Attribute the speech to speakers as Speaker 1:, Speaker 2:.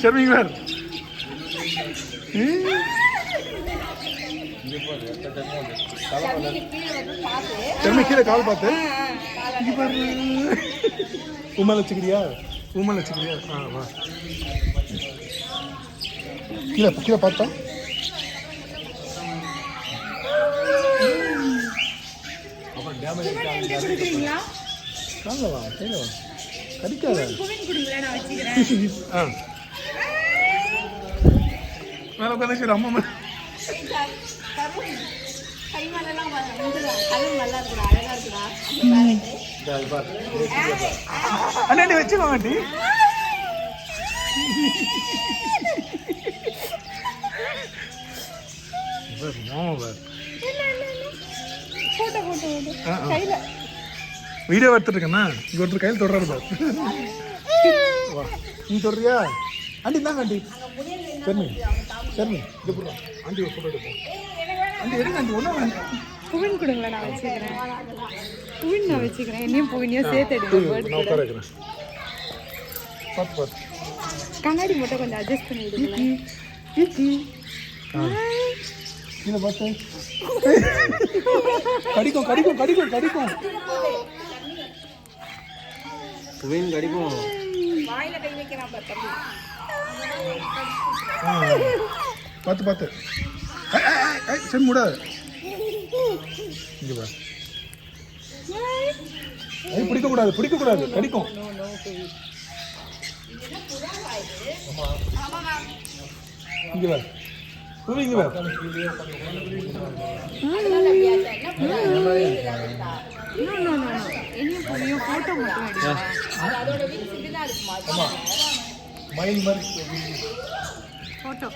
Speaker 1: ஷர்மிங் வேர் ஷர்மி கீழே கால் பார்த்து உமால வச்சுக்கிறியா உமால வச்சுக்கிறியா வா கீழே கீழே பார்த்தா வாங்கவா கையில வா கடிக்காத மேல உட்காந்து சரி அம்மா அண்ணாடி வச்சுக்கோ மாட்டி வீடியோ எடுத்துட்டு இருக்கேன்னா இங்க ஒருத்தர் கையில் தொடர்றாரு பார் வா நீ தொடறியா ஆண்டி தாங்க ஆண்டி சரி சரி இது போடுறோம் ஆண்டி ஒரு ஃபோட்டோ எடுப்போம் ஆண்டி எடுங்க ஆண்டி ஒன்றும் வேண்டாம்
Speaker 2: புவின் கொடுங்களா நான் வச்சுக்கிறேன் புவின் நான் வச்சுக்கிறேன் என்னையும் புவினையும் சேர்த்து எடுக்கிறேன்
Speaker 1: நான் உட்கார வைக்கிறேன் பார்த்து பார்த்து
Speaker 2: கண்ணாடி மட்டும் கொஞ்சம் அட்ஜஸ்ட் பண்ணி விடுங்களேன்
Speaker 1: கீழே பார்த்து கடிக்கும் கடிக்கும் கடிக்கும் கடிக்கும்
Speaker 3: புவின் கடிக்கும்
Speaker 2: வாயில கை வைக்கிறான்
Speaker 1: பார்த்து பார்த்து சரி மூடாது இங்கே பாரு பிடிக்கக்கூடாது பிடிக்கக்கூடாது கடிக்கும் இங்கே பாரு புவி இங்கே பாரு மயில் மாதிரி
Speaker 2: போட்டோ